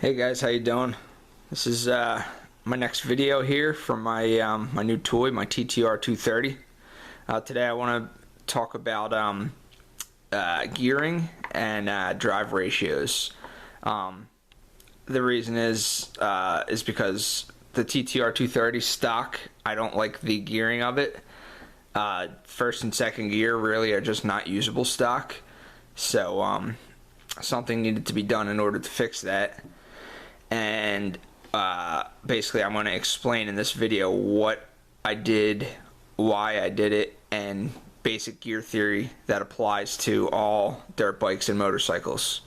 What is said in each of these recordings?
Hey guys, how you doing? This is my next video here from my new toy, my TTR 230. Today I want to talk about gearing and drive ratios. The reason is because the TTR 230 stock, I don't like the gearing of it. First and second gear really are just not usable stock, so something needed to be done in order to fix that. And basically I'm going to explain in this video what I did, why I did it, and basic gear theory that applies to all dirt bikes and motorcycles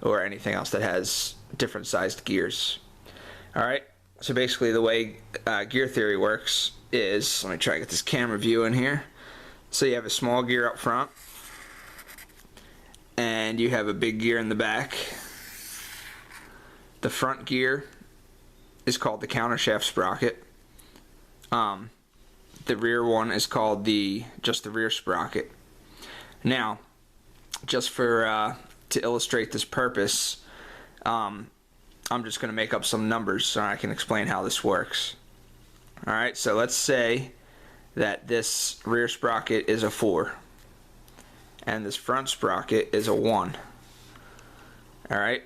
or anything else that has different sized gears. Alright, so basically the way gear theory works is, let me try to get this camera view in here. So you have a small gear up front and you have a big gear in the back. The front gear is called the countershaft sprocket. The rear one is called just the rear sprocket. Now, just for to illustrate this purpose, I'm just going to make up some numbers so I can explain how this works. Alright, so let's say that this rear sprocket is a 4 and this front sprocket is a 1. Alright,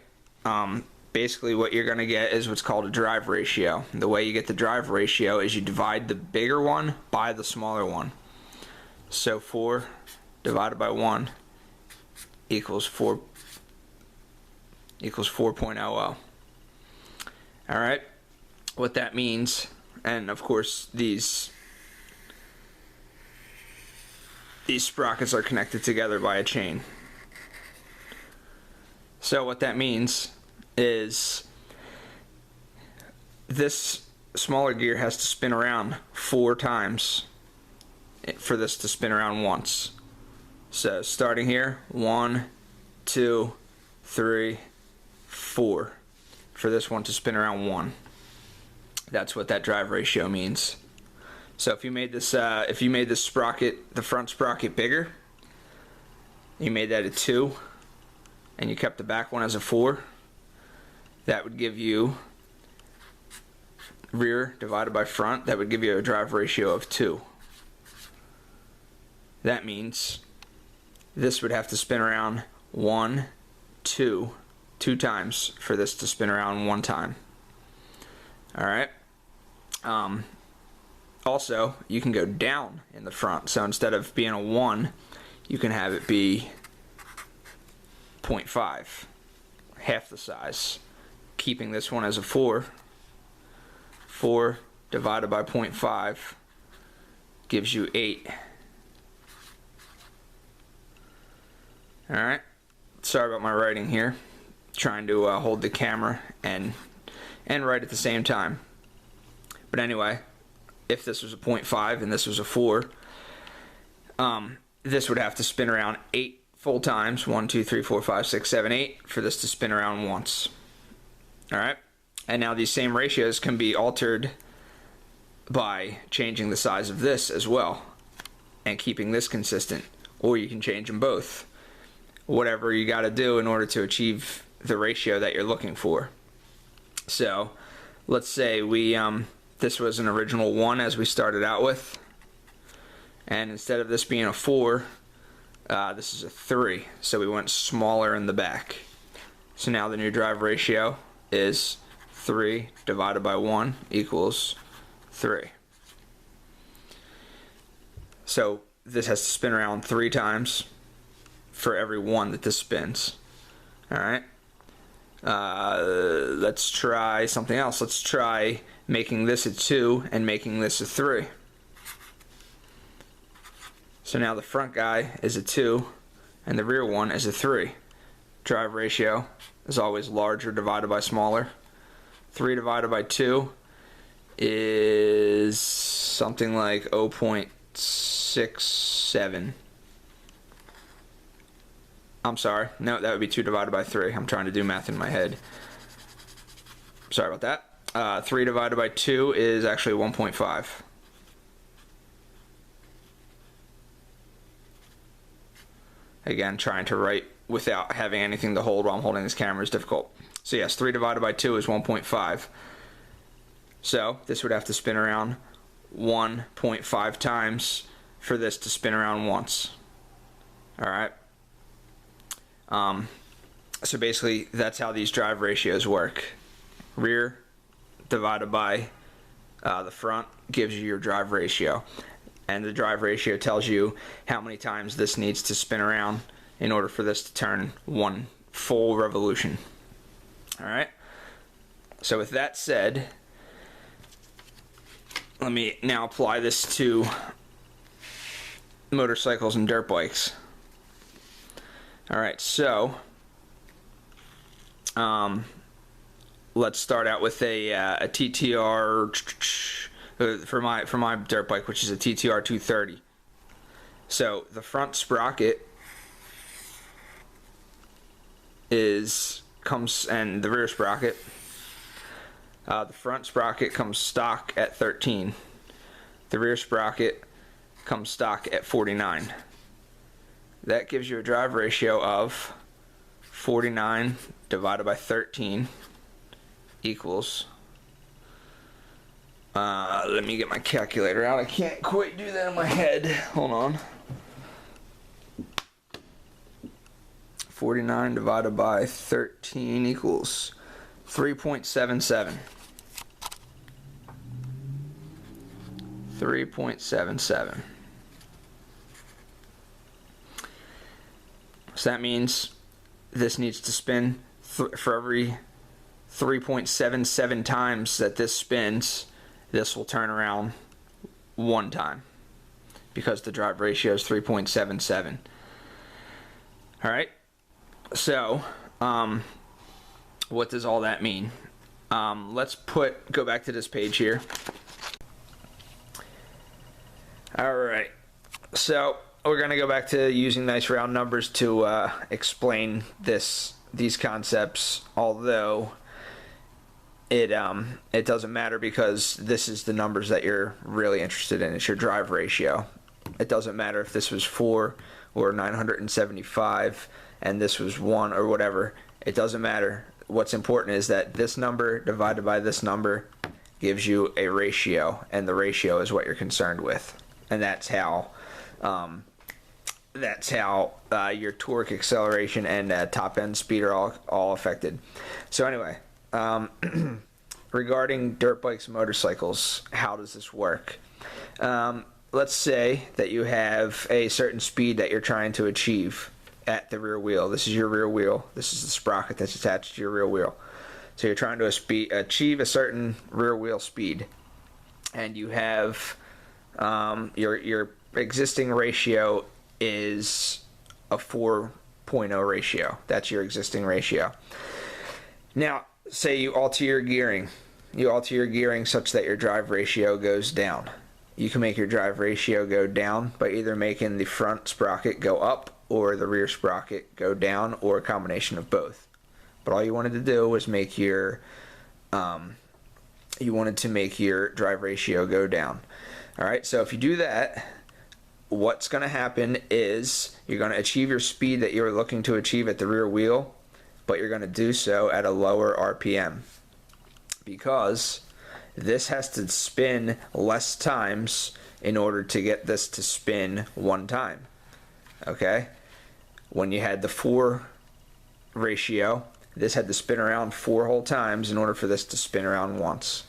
basically what you're going to get is what's called a drive ratio. The way you get the drive ratio is you divide the bigger one by the smaller one. So 4 divided by 1 equals 4.00. Alright, what that means, and of course these sprockets are connected together by a chain. So what that means is this smaller gear has to spin around 4 times for this to spin around once. So starting here, 1, 2, 3, 4 for this one to spin around 1. That's what that drive ratio means. So if you made this sprocket, the front sprocket, bigger, you made that a 2 and you kept the back one as a 4, that would give you rear divided by front. That would give you a drive ratio of 2. That means this would have to spin around 1, 2 times for this to spin around 1 time. Alright. Also, you can go down in the front. So instead of being a 1, you can have it be 0.5, half the size. Keeping this one as a 4. 4 divided by 0.5 gives you 8. Alright, sorry about my writing here. Trying to hold the camera and write at the same time. But anyway, if this was a 0.5 and this was a 4, this would have to spin around 8 full times. 1, 2, 3, 4, 5, 6, 7, 8 for this to spin around once. Alright, and now these same ratios can be altered by changing the size of this as well and keeping this consistent, or you can change them both. Whatever you got to do in order to achieve the ratio that you're looking for. So let's say this was an original 1 as we started out with, and instead of this being a 4, this is a 3, so we went smaller in the back. So now the new drive ratio is 3 divided by 1 equals 3. So this has to spin around 3 times for every 1 that this spins. Alright, let's try something else. Let's try making this a 2 and making this a 3. So now the front guy is a 2 and the rear one is a 3. Drive ratio is always larger divided by smaller. 3 divided by 2 is something like 0.67. I'm sorry, no, that would be 2 divided by 3. I'm trying to do math in my head. Sorry about that. 3 divided by 2 is actually 1.5. Again, trying to write without having anything to hold while I'm holding this camera is difficult. So yes, 3 divided by 2 is 1.5. So this would have to spin around 1.5 times for this to spin around once. Alright. So basically that's how these drive ratios work. Rear divided by the front gives you your drive ratio. And the drive ratio tells you how many times this needs to spin around in order for this to turn one full revolution. Alright? So with that said, let me now apply this to motorcycles and dirt bikes. Alright, so let's start out with a TTR for my dirt bike, which is a TTR 230. So the front sprocket comes, and the rear sprocket. The front sprocket comes stock at 13. The rear sprocket comes stock at 49. That gives you a drive ratio of 49 divided by 13 equals, let me get my calculator out. I can't quite do that in my head. Hold on. 49 divided by 13 equals 3.77. 3.77. So that means this needs to spin for every 3.77 times that this spins, this will turn around one time, because the drive ratio is 3.77. Alright, so what does all that mean? Let's go back to this page here. Alright, so we're going to go back to using nice round numbers to explain these concepts, although it doesn't matter, because this is the numbers that you're really interested in. It's your drive ratio. It doesn't matter if this was 4 or 975 and this was 1 or whatever. It doesn't matter. What's important is that this number divided by this number gives you a ratio, and the ratio is what you're concerned with. And that's how your torque, acceleration, and top end speed are all affected. So anyway, regarding dirt bikes and motorcycles, how does this work? Let's say that you have a certain speed that you're trying to achieve at the rear wheel. This is your rear wheel. This is the sprocket that's attached to your rear wheel. So you're trying to achieve a certain rear wheel speed, and you have your existing ratio is a 4.0 ratio. That's your existing ratio. Now, say you alter your gearing. You alter your gearing such that your drive ratio goes down. You can make your drive ratio go down by either making the front sprocket go up or the rear sprocket go down, or a combination of both. But all you wanted to do was make your drive ratio go down. Alright, so if you do that, what's going to happen is you're going to achieve your speed that you're looking to achieve at the rear wheel, but you're going to do so at a lower RPM, because this has to spin less times in order to get this to spin one time. Okay? When you had the 4 ratio, this had to spin around 4 whole times in order for this to spin around once.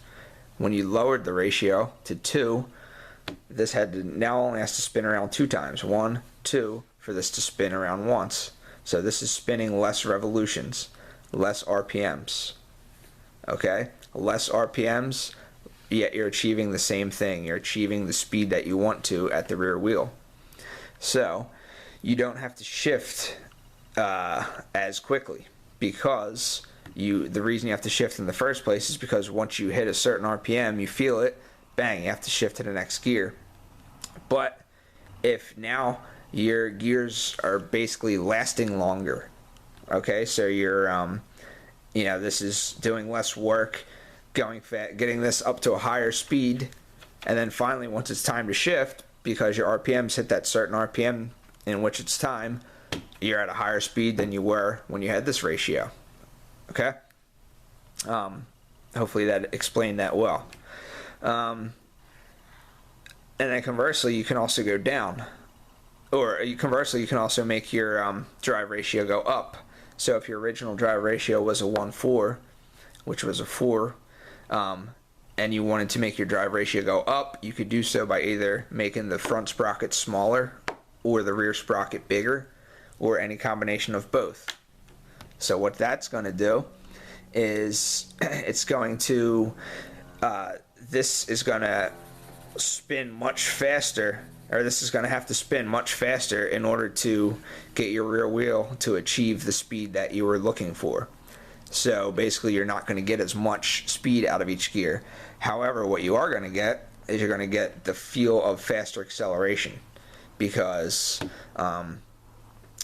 When you lowered the ratio to 2, this now only has to spin around 2 times. 1, 2, for this to spin around once. So this is spinning less revolutions, less RPMs. Okay? Less RPMs, yet you're achieving the same thing. You're achieving the speed that you want to at the rear wheel. So you don't have to shift as quickly, because the reason you have to shift in the first place is because once you hit a certain RPM, you feel it, bang, you have to shift to the next gear. But if now your gears are basically lasting longer, okay, so you're this is doing less work, going fast, getting this up to a higher speed, and then finally once it's time to shift, because your RPMs hit that certain RPM in which it's time, you're at a higher speed than you were when you had this ratio. Okay? Hopefully that explained that well. And then conversely, you can also go down. Or conversely, you can also make your drive ratio go up. So if your original drive ratio was a 1.4, which was a 4, and you wanted to make your drive ratio go up, you could do so by either making the front sprocket smaller or the rear sprocket bigger, or any combination of both. So what that's going to do is it's going to this is going to spin much faster, or this is going to have to spin much faster in order to get your rear wheel to achieve the speed that you were looking for. So basically you're not going to get as much speed out of each gear. However, what you are going to get is you're going to get the feel of faster acceleration, because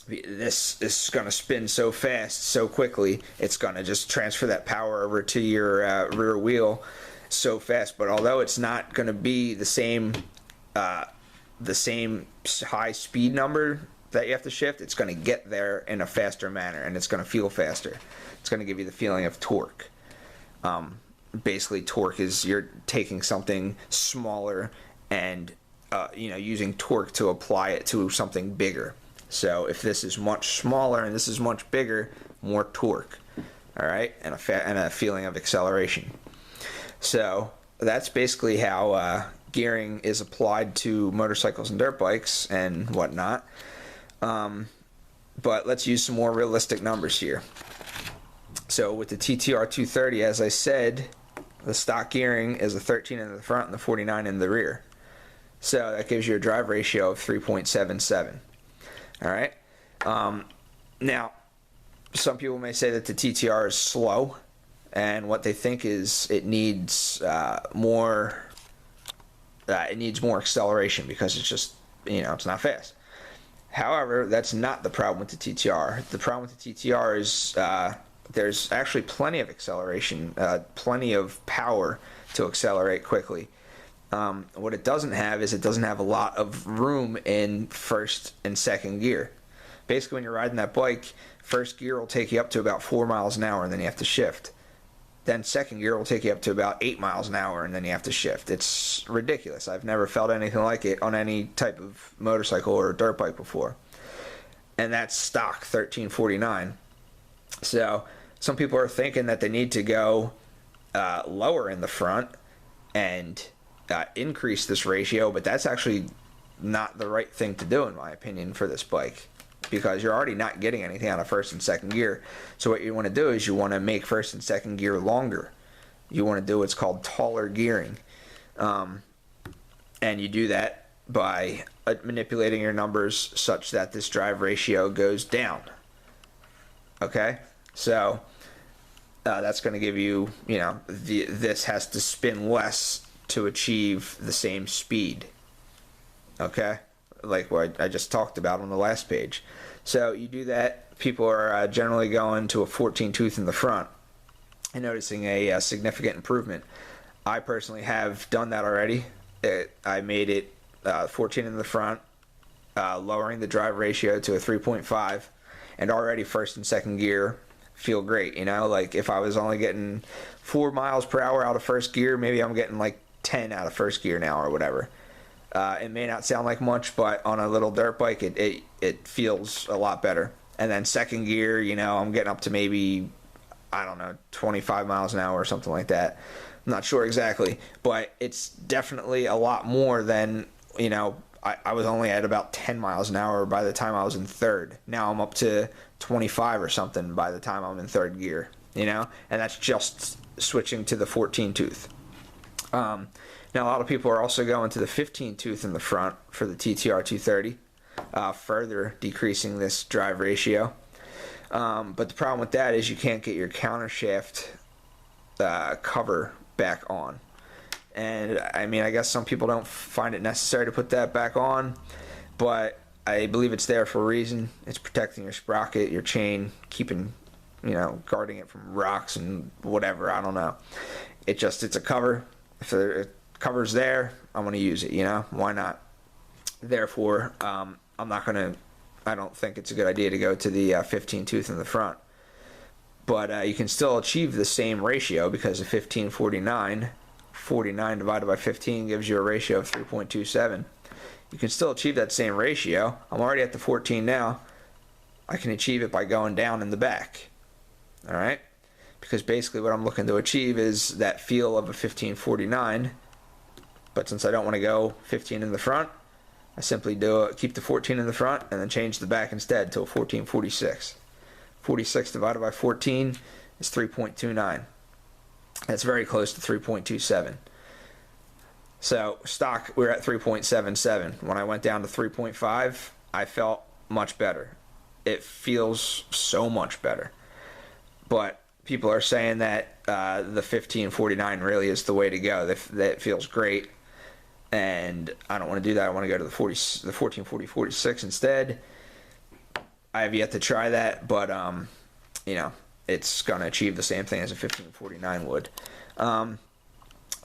this is going to spin so fast, so quickly, it's going to just transfer that power over to your rear wheel so fast. But although it's not going to be the same high speed number that you have to shift, it's going to get there in a faster manner, and it's going to feel faster. It's going to give you the feeling of torque. Basically, torque is you're taking something smaller and using torque to apply it to something bigger. So if this is much smaller and this is much bigger, more torque, all right, and a feeling of acceleration. So that's basically how gearing is applied to motorcycles and dirt bikes and whatnot. But let's use some more realistic numbers here. So with the TTR 230, as I said, the stock gearing is a 13 in the front and the 49 in the rear. So that gives you a drive ratio of 3.77. All right. Now, some people may say that the TTR is slow, and what they think is it needs more acceleration because it's just, it's not fast. However, that's not the problem with the TTR. The problem with the TTR is there's actually plenty of acceleration, plenty of power to accelerate quickly. What it doesn't have is it doesn't have a lot of room in first and second gear. Basically, when you're riding that bike, first gear will take you up to about 4 miles an hour, and then you have to shift. Then second gear will take you up to about 8 miles an hour, and then you have to shift. It's ridiculous. I've never felt anything like it on any type of motorcycle or dirt bike before. And that's stock 1349. So some people are thinking that they need to go lower in the front and increase this ratio, but that's actually not the right thing to do, in my opinion, for this bike, because you're already not getting anything out of first and second gear. So what you want to do is you want to make first and second gear longer. You want to do what's called taller gearing, and you do that by manipulating your numbers such that this drive ratio goes down. Okay, so that's going to give you, this has to spin less to achieve the same speed. Okay, like what I just talked about on the last page. So you do that, people are generally going to a 14 tooth in the front and noticing a significant improvement. I personally have done that already. I made it 14 in the front, lowering the drive ratio to a 3.5, and already first and second gear feel great. Like if I was only getting 4 miles per hour out of first gear, maybe I'm getting like 10 out of first gear now or whatever. It may not sound like much, but on a little dirt bike, it feels a lot better. And then second gear, I'm getting up to maybe, 25 miles an hour or something like that. I'm not sure exactly, but it's definitely a lot more than, I was only at about 10 miles an hour by the time I was in third. Now I'm up to 25 or something by the time I'm in third gear, and that's just switching to the 14 tooth. Now a lot of people are also going to the 15 tooth in the front for the TTR 230, further decreasing this drive ratio. But the problem with that is you can't get your counter shaft cover back on. And I guess some people don't find it necessary to put that back on, but I believe it's there for a reason. It's protecting your sprocket, your chain, keeping, guarding it from rocks and whatever. I don't know. It's a cover. If the cover's there, I'm going to use it, why not? Therefore, I'm not going to I don't think it's a good idea to go to the 15 tooth in the front. But you can still achieve the same ratio because of 1549. 49 divided by 15 gives you a ratio of 3.27. You can still achieve that same ratio. I'm already at the 14 now. I can achieve it by going down in the back. Alright? Because basically what I'm looking to achieve is that feel of a 1549. But since I don't want to go 15 in the front, I simply keep the 14 in the front and then change the back instead to a 1446. 46 divided by 14 is 3.29. That's very close to 3.27. So stock, we're at 3.77. When I went down to 3.5, I felt much better. It feels so much better. But people are saying that the 1549 really is the way to go. That feels great. And I don't want to do that. I want to go to the 1440-46 instead. I have yet to try that, but you know, it's going to achieve the same thing as a 1549 would.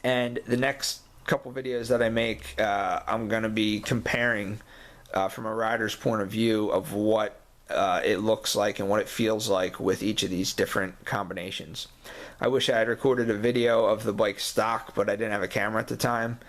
And the next couple videos that I make, I'm going to be comparing from a rider's point of view of what it looks like and what it feels like with each of these different combinations. I wish I had recorded a video of the bike stock, but I didn't have a camera at the time.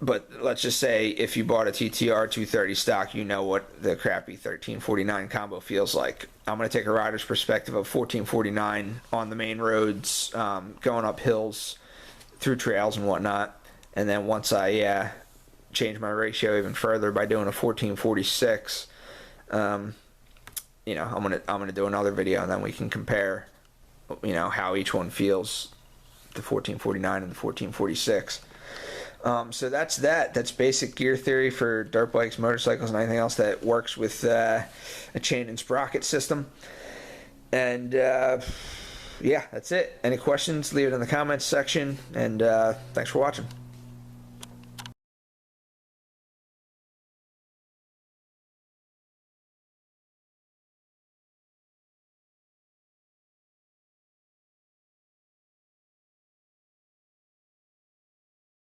But let's just say if you bought a TTR 230 stock, you know what the crappy 1349 combo feels like. I'm going to take a rider's perspective of 1449 on the main roads, going up hills, through trails and whatnot. And then once I change my ratio even further by doing a 1446, you know, I'm gonna do another video, and then we can compare, you know, how each one feels, the 1449 and the 1446. So that's that. That's basic gear theory for dirt bikes, motorcycles, and anything else that works with a chain and sprocket system. And yeah, that's it. Any questions, leave it in the comments section, and thanks for watching.